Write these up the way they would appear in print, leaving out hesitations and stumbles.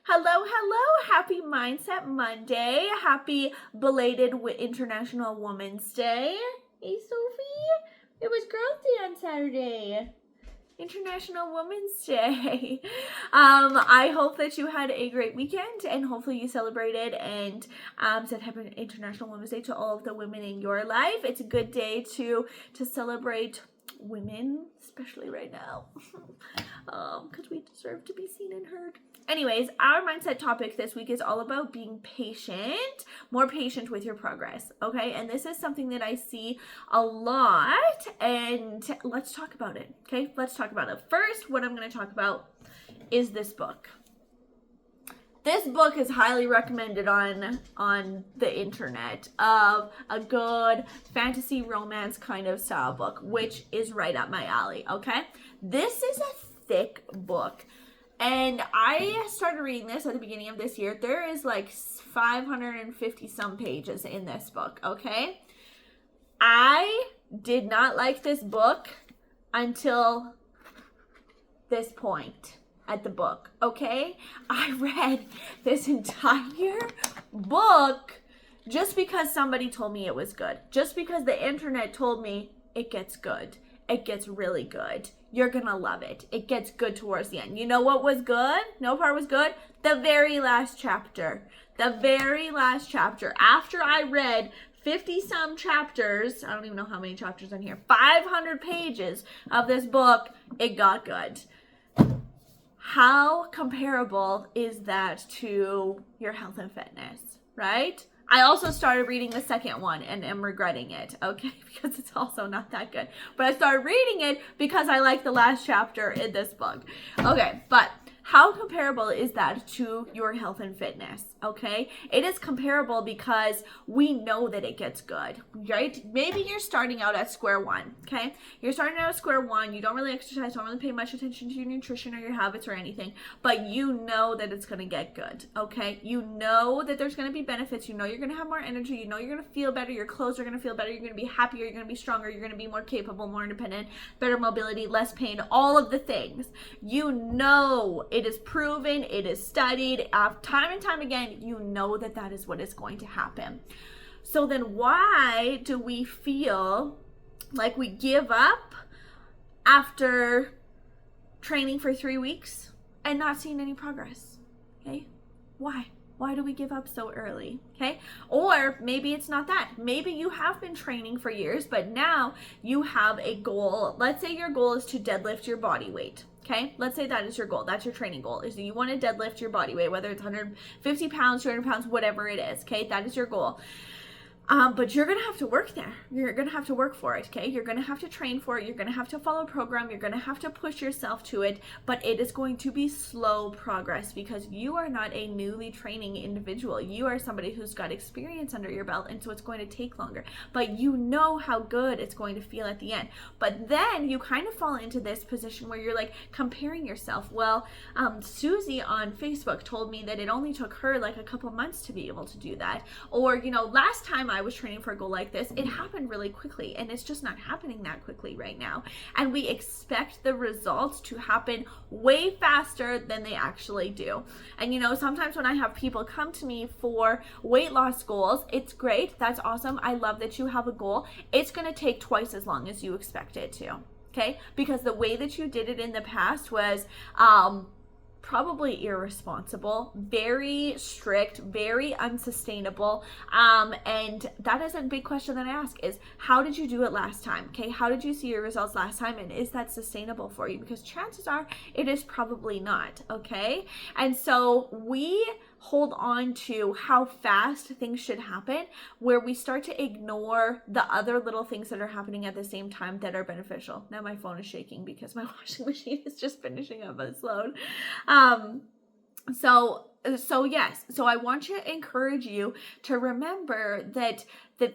Hello, hello. Happy Mindset Monday. Happy belated International Women's Day. Hey, Sophie. It was Girls' Day on Saturday. International Women's Day. I hope that you had a great weekend and hopefully you celebrated and said Happy International Women's Day to all of the women in your life. It's a good day to celebrate women, especially right now, because we deserve to be seen and heard. Anyways, our mindset topic this week is all about being patient, more patient with your progress, okay? And this is something that I see a lot, and let's talk about it, okay? Let's talk about it. First, what I'm going to talk about is this book. This book is highly recommended on the internet of a good fantasy romance kind of style book, which is right up my alley, okay? This is a thick book. And I started reading this at the beginning of this year. There is like 550 some pages in this book, okay? I did not like this book until this point at the book, okay? I read this entire book just because somebody told me it was good. Just because the internet told me it gets good. It gets really good. You're gonna love it. It gets good towards the end. You know what was good? No part was good? The very last chapter. The very last chapter. After I read 50 some chapters, I don't even know how many chapters in here, 500 pages of this book, it got good. How comparable is that to your health and fitness, right? I also started reading the second one and am regretting it, okay? Because it's also not that good. But I started reading it because I like the last chapter in this book. Okay, but how comparable is that to your health and fitness, okay? It is comparable because we know that it gets good, right? Maybe you're starting out at square one, okay? You're starting out at square one. You don't really exercise, don't really pay much attention to your nutrition or your habits or anything, but you know that it's going to get good, okay? You know that there's going to be benefits. You know you're going to have more energy. You know you're going to feel better. Your clothes are going to feel better. You're going to be happier. You're going to be stronger. You're going to be more capable, more independent, better mobility, less pain, all of the things. You know it is proven, it is studied, time and time again, you know that that is what is going to happen. So then why do we feel like we give up after training for 3 weeks and not seeing any progress? Okay? Why? Why do we give up so early? Okay? Or maybe it's not that. Maybe you have been training for years, but now you have a goal. Let's say your goal is to deadlift your body weight. Okay, let's say that is your goal. That's your training goal, is that you want to deadlift your body weight, whether it's 150 pounds, 200 pounds, whatever it is. Okay, that is your goal. But you're going to have to work there. You're going to have to work for it, okay? You're going to have to train for it. You're going to have to follow a program. You're going to have to push yourself to it. But it is going to be slow progress because you are not a newly training individual. You are somebody who's got experience under your belt, and so it's going to take longer. But you know how good it's going to feel at the end. But then you kind of fall into this position where you're like comparing yourself. Well, Susie on Facebook told me that it only took her like a couple months to be able to do that. Or, you know, last time I was training for a goal like this, it happened really quickly, and it's just not happening that quickly right now. And we expect the results to happen way faster than they actually do. And you know, sometimes when I have people come to me for weight loss goals, it's great. That's awesome. I love that you have a goal. It's going to take twice as long as you expect it to. Okay? Because the way that you did it in the past was, probably irresponsible, very strict, very unsustainable. And that is a big question that I ask is, how did you do it last time? Okay, how did you see your results last time? And is that sustainable for you? Because chances are it is probably not, okay? And so we hold on to how fast things should happen, where we start to ignore the other little things that are happening at the same time that are beneficial. Now my phone is shaking because my washing machine is just finishing up its load. So yes, so I want to encourage you to remember that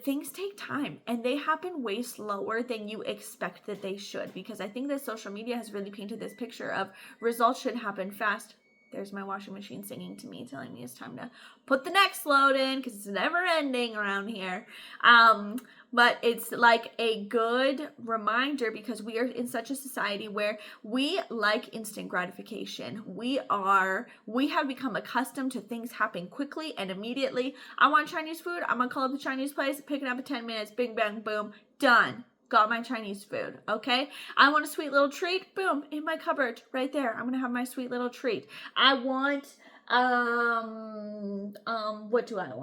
things take time and they happen way slower than you expect that they should, because I think that social media has really painted this picture of results should happen fast. There's my washing machine singing to me, telling me it's time to put the next load in because it's never ending around here. But it's like a good reminder because we are in such a society where we like instant gratification. We have become accustomed to things happening quickly and immediately. I want Chinese food. I'm gonna call up the Chinese place, pick it up in 10 minutes, bing, bang, boom, done. Got my Chinese food, okay? I want a sweet little treat, boom, in my cupboard, right there. I'm gonna have my sweet little treat. I want, what do I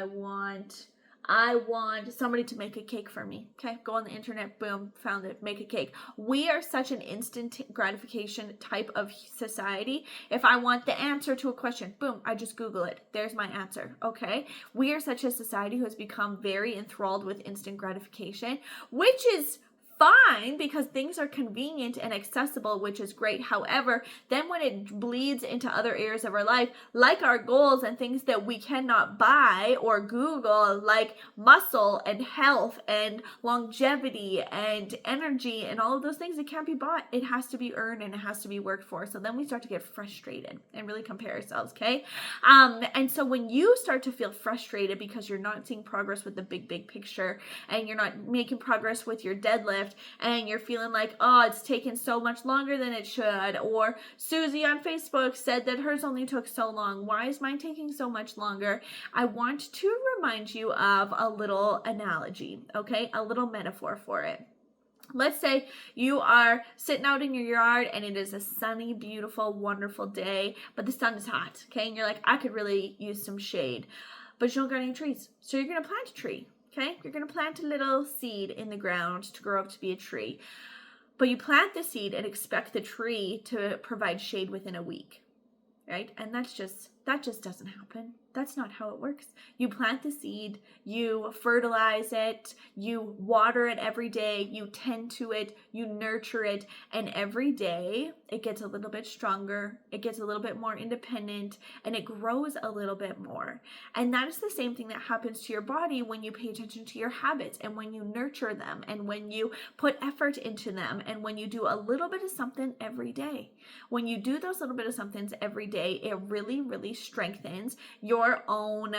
want? I want somebody to make a cake for me. Okay, go on the internet, boom, found it, make a cake. We are such an instant gratification type of society. If I want the answer to a question, boom, I just Google it. There's my answer, okay? We are such a society who has become very enthralled with instant gratification, which is fine because things are convenient and accessible, which is great. However, then when it bleeds into other areas of our life, like our goals and things that we cannot buy or Google, like muscle and health and longevity and energy and all of those things, it can't be bought. It has to be earned and it has to be worked for. So then we start to get frustrated and really compare ourselves, okay? And so when you start to feel frustrated because you're not seeing progress with the big picture and you're not making progress with your deadlift, and you're feeling like, oh, it's taken so much longer than it should, or Susie on Facebook said that hers only took so long. Why is mine taking so much longer? I want to remind you of a little analogy, okay? A little metaphor for it. Let's say you are sitting out in your yard and it is a sunny, beautiful, wonderful day, but the sun is hot, okay? And you're like, I could really use some shade, but you don't got any trees. So you're going to plant a tree. Okay, you're going to plant a little seed in the ground to grow up to be a tree. But you plant the seed and expect the tree to provide shade within a week, right? And that just doesn't happen. That's not how it works. You plant the seed, you fertilize it, you water it every day, you tend to it, you nurture it, and every day it gets a little bit stronger, it gets a little bit more independent, and it grows a little bit more. And that is the same thing that happens to your body when you pay attention to your habits and when you nurture them and when you put effort into them and when you do a little bit of something every day. When you do those little bit of somethings every day, it really, really strengthens your own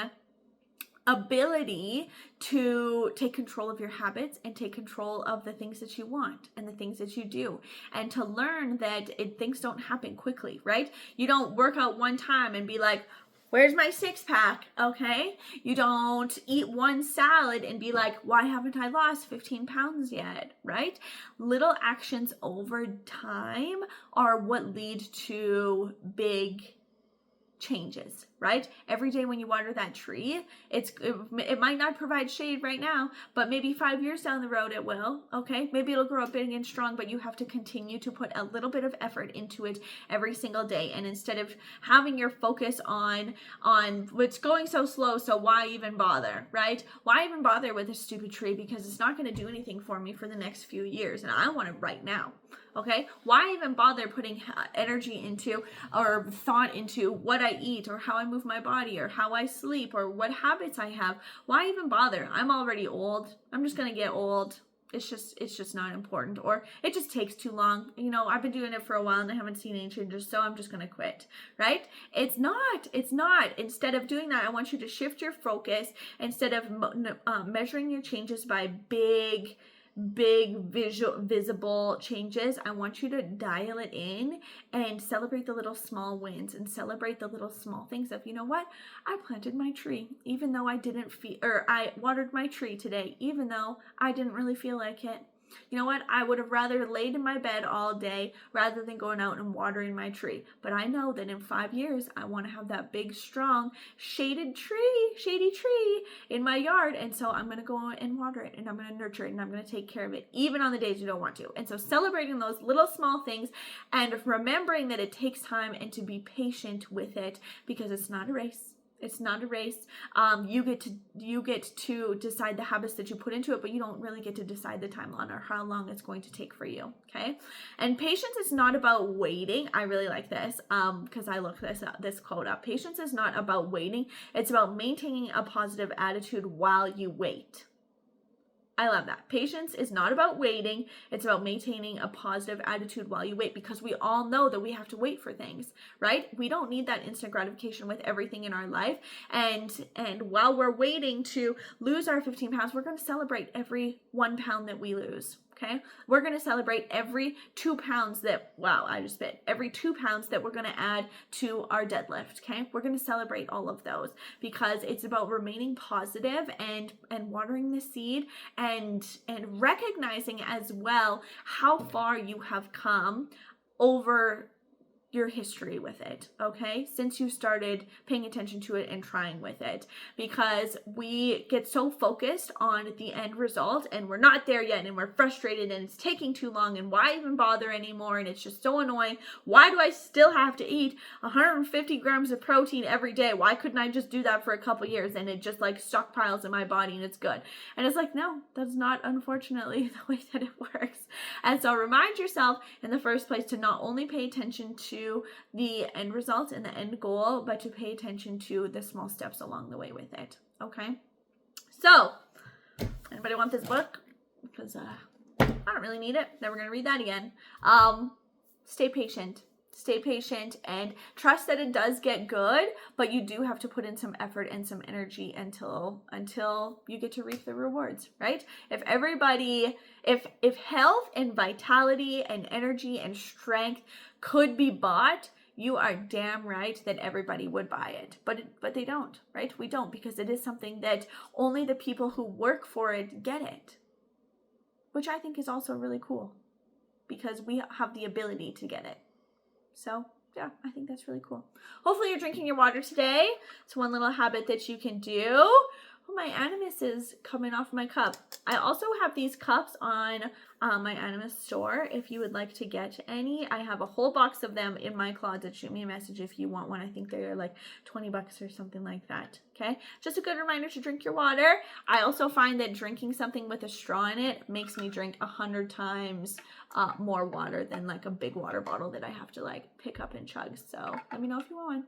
ability to take control of your habits and take control of the things that you want and the things that you do, and to learn that things don't happen quickly, right? You don't work out one time and be like, where's my six-pack, okay? You don't eat one salad and be like, why haven't I lost 15 pounds yet, right? Little actions over time are what lead to big changes, right? Every day when you water that tree, it might not provide shade right now, but maybe 5 years down the road it will, okay? Maybe it'll grow up big and strong, but you have to continue to put a little bit of effort into it every single day. And instead of having your focus on what's going so slow, so why even bother, right? Why even bother with a stupid tree? Because it's not going to do anything for me for the next few years, and I want it right now. Okay, why even bother putting energy into or thought into what I eat or how I move my body or how I sleep or what habits I have? Why even bother? I'm already old. I'm just gonna get old. It's just not important, or it just takes too long. You know, I've been doing it for a while and I haven't seen any changes, so I'm just gonna quit, right? It's not. Instead of doing that, I want you to shift your focus. Instead of measuring your changes by big visible changes, I want you to dial it in and celebrate the little small wins and celebrate the little small things of, you know what, I planted my tree even though I didn't feel, or I watered my tree today even though I didn't really feel like it. You know what? I would have rather laid in my bed all day rather than going out and watering my tree. But I know that in 5 years, I want to have that big, strong, shady tree in my yard. And so I'm going to go and water it and I'm going to nurture it and I'm going to take care of it, even on the days you don't want to. And so celebrating those little small things and remembering that it takes time and to be patient with it, because it's not a race. It's not a race. You get to decide the habits that you put into it, but you don't really get to decide the timeline or how long it's going to take for you. Okay. And patience is not about waiting. I really like this because I looked this quote up. Patience is not about waiting. It's about maintaining a positive attitude while you wait. I love that. Patience is not about waiting. It's about maintaining a positive attitude while you wait, because we all know that we have to wait for things, right? We don't need that instant gratification with everything in our life. And while we're waiting to lose our 15 pounds, we're going to celebrate every 1 pound that we lose. Okay, we're going to celebrate every 2 pounds that, wow, I just spit, every 2 pounds that we're going to add to our deadlift. Okay, we're going to celebrate all of those, because it's about remaining positive and watering the seed and recognizing as well how far you have come over your history with it, okay? Since you started paying attention to it and trying with it, because we get so focused on the end result and we're not there yet and we're frustrated and it's taking too long and why even bother anymore and it's just so annoying. Why do I still have to eat 150 grams of protein every day? Why couldn't I just do that for a couple years and it just like stockpiles in my body and it's good? And it's like, no, that's not unfortunately the way that it works. And so remind yourself in the first place to not only pay attention to the end result and the end goal, but to pay attention to the small steps along the way with it. Okay, so anybody want this book? Because I don't really need it. Never gonna read that again. Stay patient. Stay patient and trust that it does get good, but you do have to put in some effort and some energy until you get to reap the rewards, right? If everybody, if health and vitality and energy and strength could be bought, you are damn right that everybody would buy it, but they don't, right? We don't, because it is something that only the people who work for it get it, which I think is also really cool, because we have the ability to get it. So yeah, I think that's really cool. Hopefully you're drinking your water today. It's one little habit that you can do. Oh, my Animus is coming off my cup. I also have these cups on my Animus store if you would like to get any. I have a whole box of them in my closet. Shoot me a message if you want one. I think they're like $20 or something like that. Okay, just a good reminder to drink your water. I also find that drinking something with a straw in it makes me drink 100 times more water than like a big water bottle that I have to like pick up and chug. So let me know if you want one.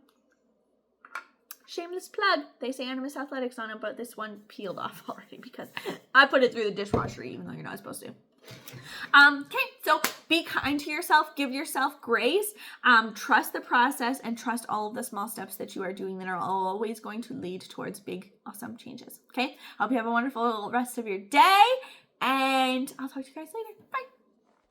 Shameless plug. They say Animus Athletics on it, but this one peeled off already because I put it through the dishwasher even though you're not supposed to. Okay, so be kind to yourself, give yourself grace, trust the process, and trust all of the small steps that you are doing that are always going to lead towards big, awesome changes. Okay, I hope you have a wonderful rest of your day, and I'll talk to you guys later. Bye.